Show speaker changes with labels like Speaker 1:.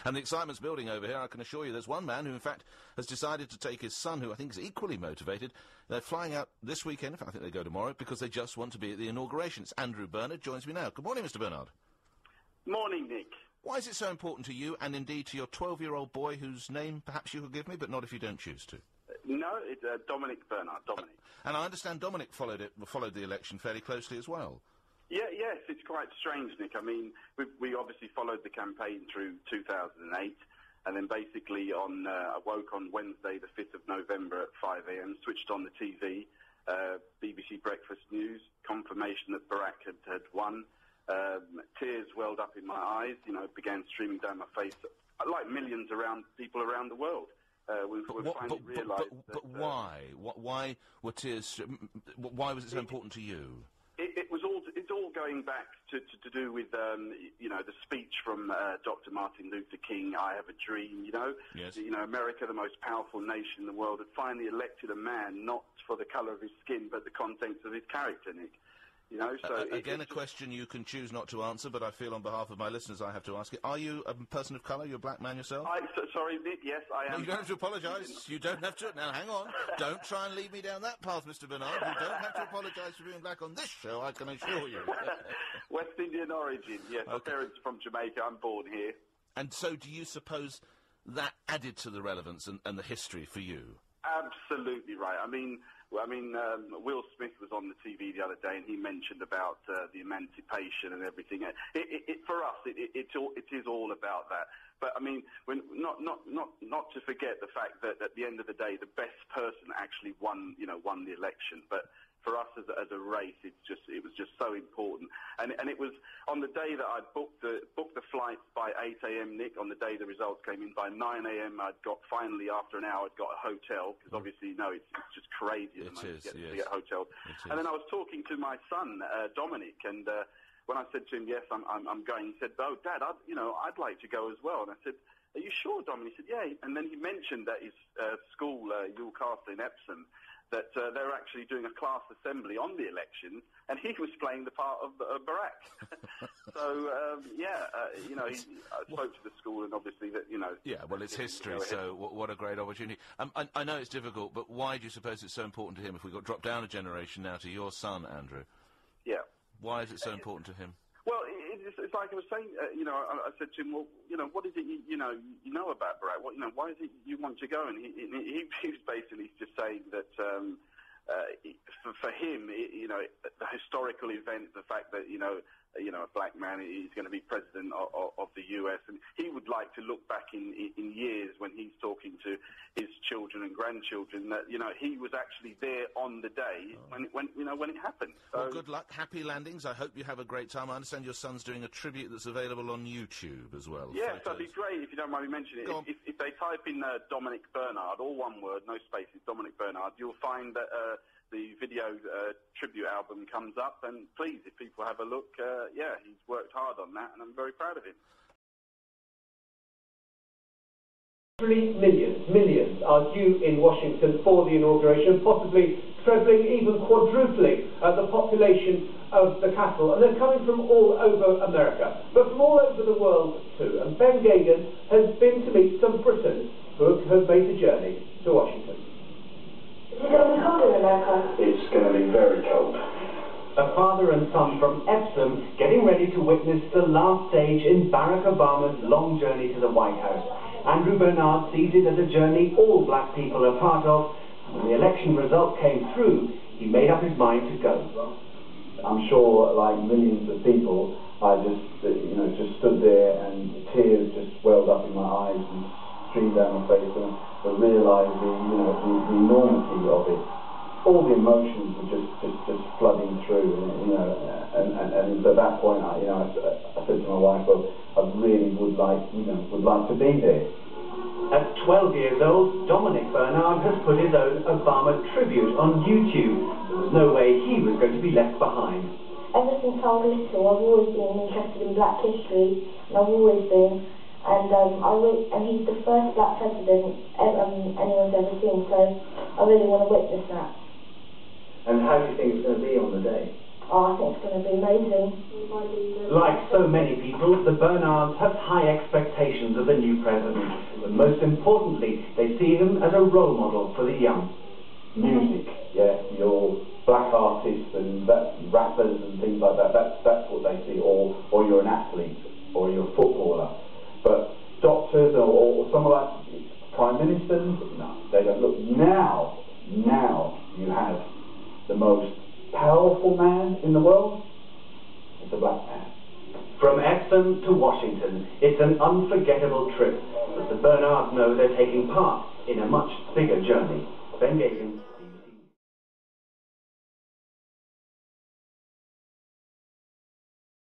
Speaker 1: And the excitement's building over here, I can assure you. There's one man who, in fact, has decided to take his son, who I think is equally motivated. They're flying out this weekend, in fact, I think they go tomorrow, because they just want to be at the inauguration. It's Andrew Bernard joins me now. Good morning, Mr. Bernard.
Speaker 2: Morning, Nick.
Speaker 1: Why is it so important to you, and indeed to your 12-year-old boy, whose name perhaps you could give me, but not if you don't choose to?
Speaker 2: No, it's Dominic Bernard, Dominic.
Speaker 1: And I understand Dominic followed the election fairly closely as well.
Speaker 2: Yes, it's quite strange, Nick. I mean, we obviously followed the campaign through 2008, and then basically I woke on Wednesday, the 5th of November at 5 a.m, switched on the TV, BBC Breakfast News, confirmation that Barack had won. Tears welled up in my eyes, began streaming down my face, like millions people around the world. We finally realised
Speaker 1: But why? Why were tears? Why was it so important to you?
Speaker 2: It's all going back to do with the speech from Dr. Martin Luther King. I have a dream.
Speaker 1: Yes.
Speaker 2: America, the most powerful nation in the world, had finally elected a man not for the colour of his skin, but the contents of his character, Nick.
Speaker 1: Again, a question you can choose not to answer, but I feel on behalf of my listeners I have to ask it. Are you a person of colour? You're a black man yourself?
Speaker 2: Sorry, Nick, yes, I am.
Speaker 1: No, you don't have to apologise. You don't have to. Now, hang on. Don't try and lead me down that path, Mr. Bernard. You don't have to apologise for being black on this show, I can assure you.
Speaker 2: West Indian origin, yes. Okay. My parents are from Jamaica. I'm born here.
Speaker 1: And so do you suppose that added to the relevance and the history for you?
Speaker 2: Absolutely right. I mean, Will Smith was on the TV the other day, and he mentioned about the emancipation and everything. For us, it is all about that. But I mean, not to forget the fact that at the end of the day, the best person actually won the election. But for us as a race, it was just so important. And it was on the day that I booked the flights by 8 a.m, Nick. On the day the results came in, by 9 a.m, finally after an hour, I'd got a hotel, because obviously, it's just crazy at the moment to get a hotel. And then I was talking to my son, Dominic, and when I said to him, yes, I'm going, he said, oh, Dad, I'd like to go as well. And I said, are you sure, Dominic? He said, yeah. And then he mentioned that his school, Ewell Castle in Epsom, that they're actually doing a class assembly on the election, and he was playing the part of Barack. So, I spoke to the school, and obviously that,
Speaker 1: Yeah, well, it's history, so what a great opportunity. I know it's difficult, but why do you suppose it's so important to him? If we got dropped down a generation now to your son, Andrew. Yeah. Why is it so important to him?
Speaker 2: Well, it's like I was saying, I said to him, well, what is it you know about Barack? Why is it you want to go? And he was basically just saying that for him, the historical event, the fact that, a black man is going to be president of the U.S., and he would like to look back in years when he's talking to his children and grandchildren that, he was actually there on the day when it happened. So,
Speaker 1: well, good luck, happy landings. I hope you have a great time. I understand your son's doing a tribute that's available on YouTube as well.
Speaker 2: Yes, that'd be great if you don't mind me mentioning it. If they type in Dominic Bernard, all one word, no spaces, Dominic Bernard, you'll find that the video tribute album comes up, and please, if people have a look, he's worked hard on that, and I'm very proud of him.
Speaker 3: Millions are due in Washington for the inauguration, possibly trebling, even quadrupling the population of the capital. And they're coming from all over America, but from all over the world too. And Ben Gagan has been to meet some Britons who have made the journey to Washington.
Speaker 4: Is it going to be cold in America?
Speaker 5: It's going to be very cold.
Speaker 3: A father and son from Epsom getting ready to witness the last stage in Barack Obama's long journey to the White House. Andrew Bernard sees it as a journey all black people are part of. When the election result came through, he made up his mind to go.
Speaker 5: I'm sure, like millions of people, I just stood there and tears just welled up in my eyes and streamed down my face, and I realised the enormity of it. All the emotions were just flooding through, and at that point, I said to my wife, well, I really would like to be there.
Speaker 3: At 12 years old, Dominic Bernard has put his own Obama tribute on YouTube. There was no way he was going to be left behind.
Speaker 4: Ever since I was little, I've always been interested in black history, and I've always been. And he's the first black president anyone's ever seen, so I really want to witness that.
Speaker 5: And how do you think it's going to be on the day?
Speaker 4: Oh, I think it's going to be amazing.
Speaker 3: Like so many people, the Bernards have high expectations of the new president. But most importantly, they see him as a role model for the young.
Speaker 5: Music, yeah, your black artists and rappers and things like that, that's what they see, or you're an athlete, or you're a footballer. But doctors or someone like prime ministers, no, they don't look. Now you have the most powerful man in the world. It's a black man.
Speaker 3: From Epsom to Washington, it's an unforgettable trip, but the Bernards know they're taking part in a much bigger journey. Ben Gagan.